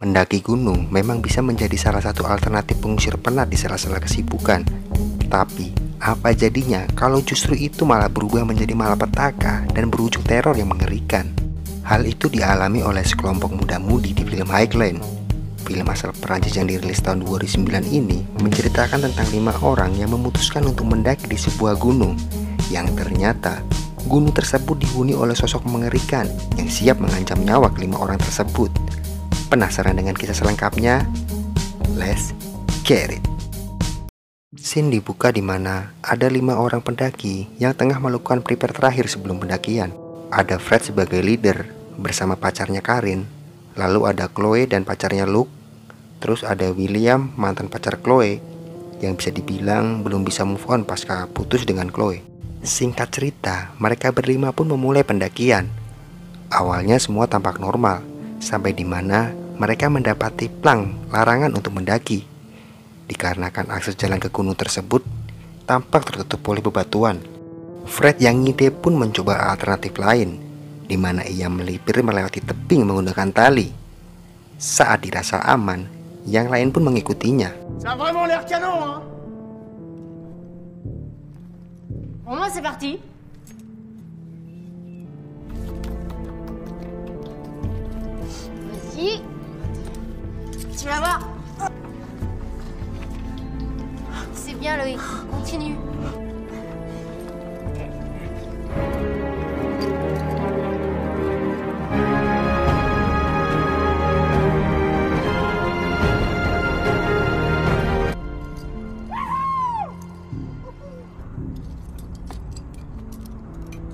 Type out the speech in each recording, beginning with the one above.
Mendaki gunung memang bisa menjadi salah satu alternatif pengusir penat di sela-sela kesibukan. Tapi, apa jadinya kalau justru itu malah berubah menjadi malapetaka dan berujung teror yang mengerikan? Hal itu dialami oleh sekelompok muda-mudi di film Highland. Film asal Perancis yang dirilis tahun 2009 ini menceritakan tentang 5 orang yang memutuskan untuk mendaki di sebuah gunung yang ternyata gunung tersebut dihuni oleh sosok mengerikan yang siap mengancam nyawa kelima orang tersebut. Penasaran dengan kisah selengkapnya? Let's get it! Scene dibuka di mana ada 5 orang pendaki yang tengah melakukan prepare terakhir sebelum pendakian. Ada Fred sebagai leader bersama pacarnya Karin, lalu ada Chloe dan pacarnya Luke, terus ada William, mantan pacar Chloe, yang bisa dibilang belum bisa move on pasca putus dengan Chloe. Singkat cerita, mereka berlima pun memulai pendakian. Awalnya semua tampak normal, sampai di mana mereka mendapati plang larangan untuk mendaki. Dikarenakan akses jalan ke gunung tersebut tampak tertutup oleh bebatuan. Fred yang ngide pun mencoba alternatif lain, di mana ia melipir melewati tebing menggunakan tali. Saat dirasa aman, yang lain pun mengikutinya. Ça a vraiment l'air canon, hein? Pour moi, c'est parti. Vas-y. Tu vas voir. C'est bien, Loïc. Continue.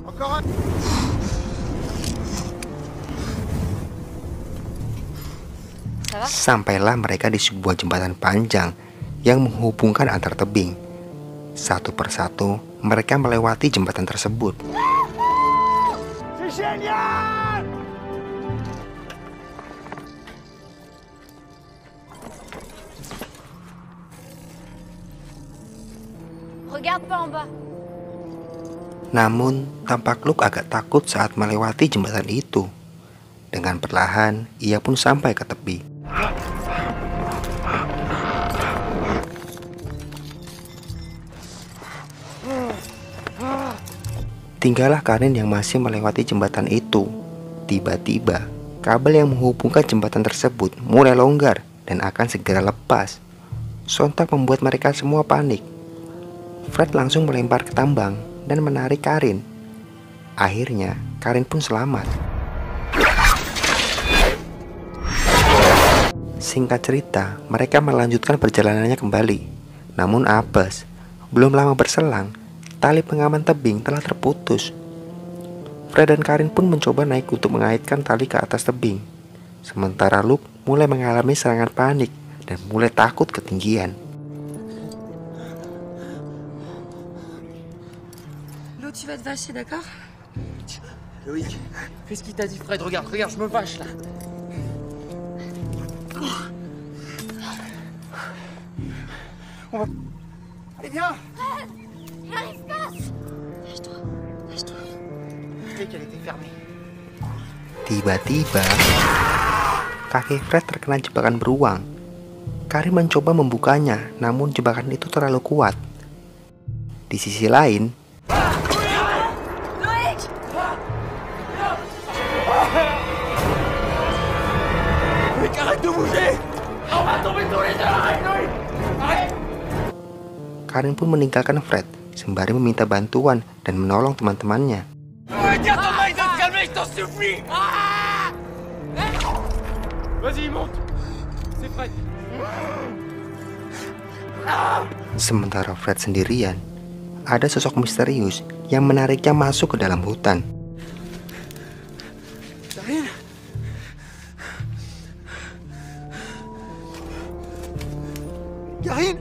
Encore un. Sampailah mereka di sebuah jembatan panjang yang menghubungkan antar tebing. Satu persatu mereka melewati jembatan tersebut. C'est génial! Regarde pas en bas. Namun tampak Luke agak takut saat melewati jembatan itu. Dengan perlahan ia pun sampai ke tepi. Tinggallah Karin yang masih melewati jembatan itu. Tiba-tiba, kabel yang menghubungkan jembatan tersebut mulai longgar dan akan segera lepas. Sontak membuat mereka semua panik. Fred langsung melempar ke tambang dan menarik Karin. Akhirnya, Karin pun selamat. Singkat cerita, mereka melanjutkan perjalanannya kembali. Namun apes, belum lama berselang, tali pengaman tebing telah terputus. Fred dan Karin pun mencoba naik untuk mengaitkan tali ke atas tebing. Sementara Luke mulai mengalami serangan panik dan mulai takut ketinggian. L'eau, tu vas te vacher, d'accord? Loïc, fais ce qu'il t'a dit, Fred. Regarde, regarde, je me vache là. On va. Allez, viens! J'arrive pas. Lâche-toi. Lâche-toi. Je sais qu'elle était fermée. Tiba-tiba, kaki Fred terkena jebakan beruang. Karin mencoba membukanya, namun jebakan itu terlalu kuat. Di sisi lain, Loïc! Loïc, arrête de bouger! On va tomber tous les deux! Arrête, Loïc! Arrête! Karin pun meninggalkan Fred sembari meminta bantuan dan menolong teman-temannya. Tiens, Thomas, il doit se calmer, je t'en supplie! Vas-y, monte! C'est Fred! Sementara Fred sendirian, ada sosok misterius yang menariknya masuk ke dalam hutan. Karin? Karin?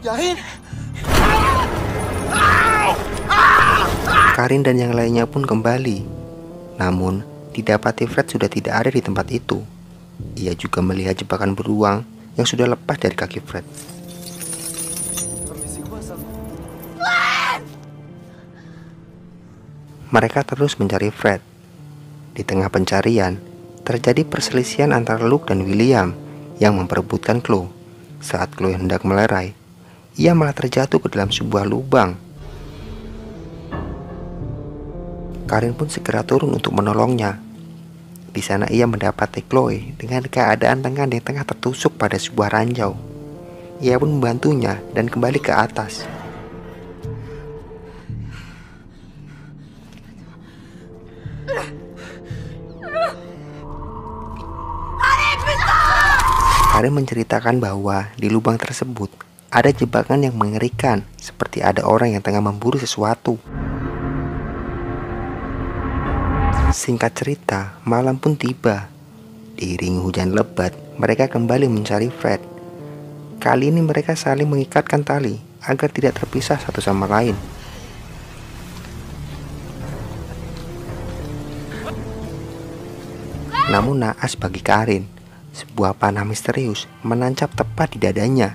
Karin? Karin dan yang lainnya pun kembali. Namun, didapati Fred sudah tidak ada di tempat itu. Ia juga melihat jebakan beruang yang sudah lepas dari kaki Fred. Mereka terus mencari Fred. Di tengah pencarian, terjadi perselisihan antara Luke dan William yang memperebutkan Chloe. Saat Chloe hendak melerai, ia malah terjatuh ke dalam sebuah lubang. Karin pun segera turun untuk menolongnya. Di sana ia mendapati Chloe dengan keadaan tangan yang tengah tertusuk pada sebuah ranjau. Ia pun membantunya dan kembali ke atas. Karin menceritakan bahwa di lubang tersebut ada jebakan yang mengerikan, seperti ada orang yang tengah memburu sesuatu. Singkat cerita, malam pun tiba. Diiringi hujan lebat, mereka kembali mencari Fred. Kali ini mereka saling mengikatkan tali agar tidak terpisah satu sama lain. Namun naas bagi Karin, sebuah panah misterius menancap tepat di dadanya.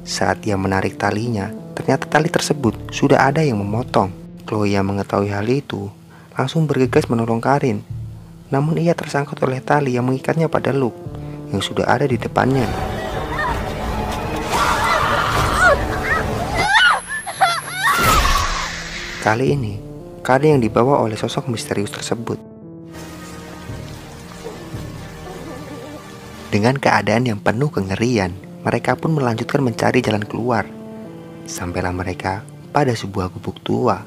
Saat ia menarik talinya, ternyata tali tersebut sudah ada yang memotong. Chloe yang mengetahui hal itu langsung bergegas menolong Karin. Namun ia tersangkut oleh tali yang mengikatnya pada Luke yang sudah ada di depannya. Kali ini, Karin yang dibawa oleh sosok misterius tersebut. Dengan keadaan yang penuh kengerian, mereka pun melanjutkan mencari jalan keluar. Sampailah mereka pada sebuah gubuk tua.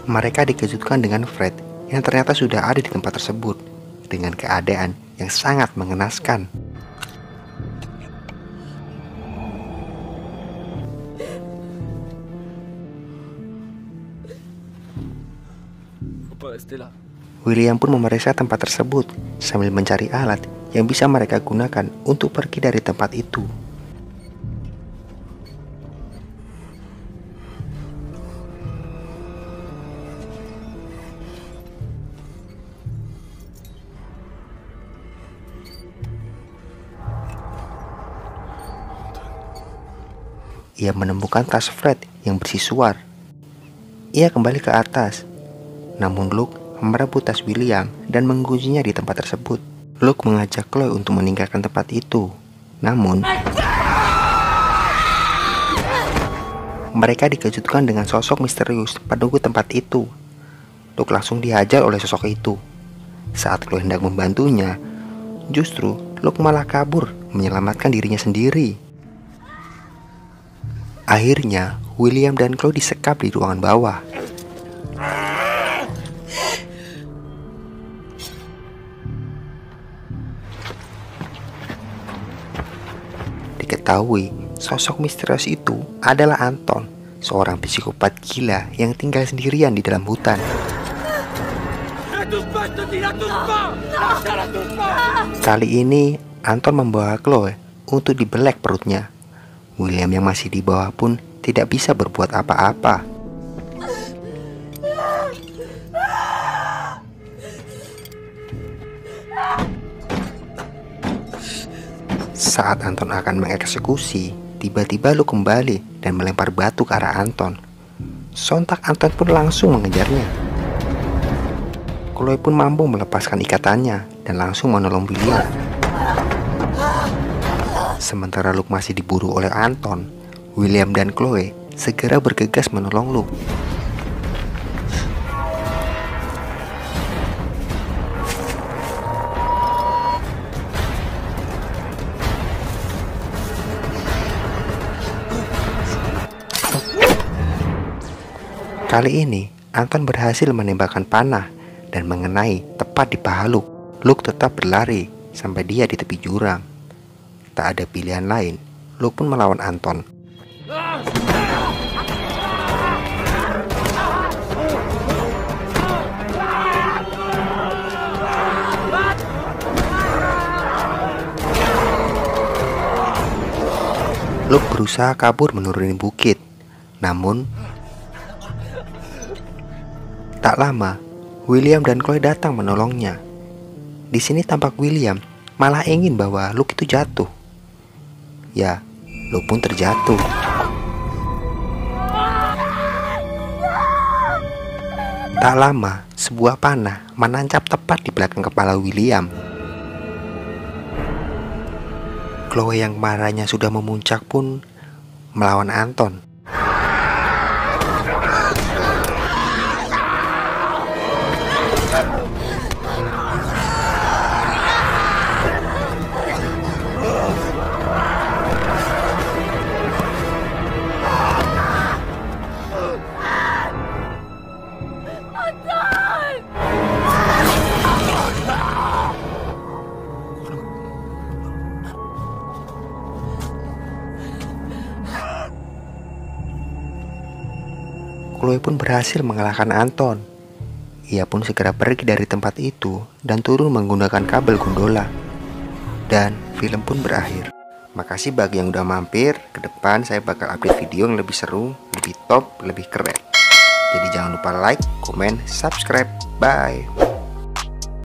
Mereka dikejutkan dengan Fred yang ternyata sudah ada di tempat tersebut dengan keadaan yang sangat mengenaskan. William pun memeriksa tempat tersebut sambil mencari alat yang bisa mereka gunakan untuk pergi dari tempat itu. Ia menemukan tas Fred yang berisi suar. Ia kembali ke atas, namun Luke merebut tas William dan mengunci-nya di tempat tersebut. Luke mengajak Chloe untuk meninggalkan tempat itu, namun mereka dikejutkan dengan sosok misterius penunggu tempat itu. Luke langsung dihajar oleh sosok itu. Saat Chloe hendak membantunya, justru Luke malah kabur menyelamatkan dirinya sendiri. Akhirnya, William dan Chloe disekap di ruangan bawah. Diketahui, sosok misterius itu adalah Anton, seorang psikopat gila yang tinggal sendirian di dalam hutan. Kali ini, Anton membawa Chloe untuk dibelek perutnya. William yang masih di bawah pun tidak bisa berbuat apa-apa. Saat Anton akan mengeksekusi, tiba-tiba Luke kembali dan melempar batu ke arah Anton. Sontak Anton pun langsung mengejarnya. Chloe pun mampu melepaskan ikatannya dan langsung menolong William. Sementara Luke masih diburu oleh Anton, William dan Chloe segera bergegas menolong Luke. Kali ini, Anton berhasil menembakkan panah dan mengenai tepat di paha Luke. Luke tetap berlari sampai dia di tepi jurang. Tak ada pilihan lain, Luke pun melawan Anton. Luke berusaha kabur menuruni bukit, namun tak lama William dan Chloe datang menolongnya. Di sini tampak William malah ingin bahwa Luke itu jatuh. Ya, Luke pun terjatuh. Tak lama, sebuah panah menancap tepat di belakang kepala William. Chloe yang marahnya sudah memuncak pun melawan Anton. Chloe pun berhasil mengalahkan Anton. Ia pun segera pergi dari tempat itu dan turun menggunakan kabel gondola. Dan film pun berakhir. Makasih bagi yang udah mampir. Ke depan saya bakal update video yang lebih seru, lebih top, lebih keren. Jadi jangan lupa like, komen, subscribe. Bye.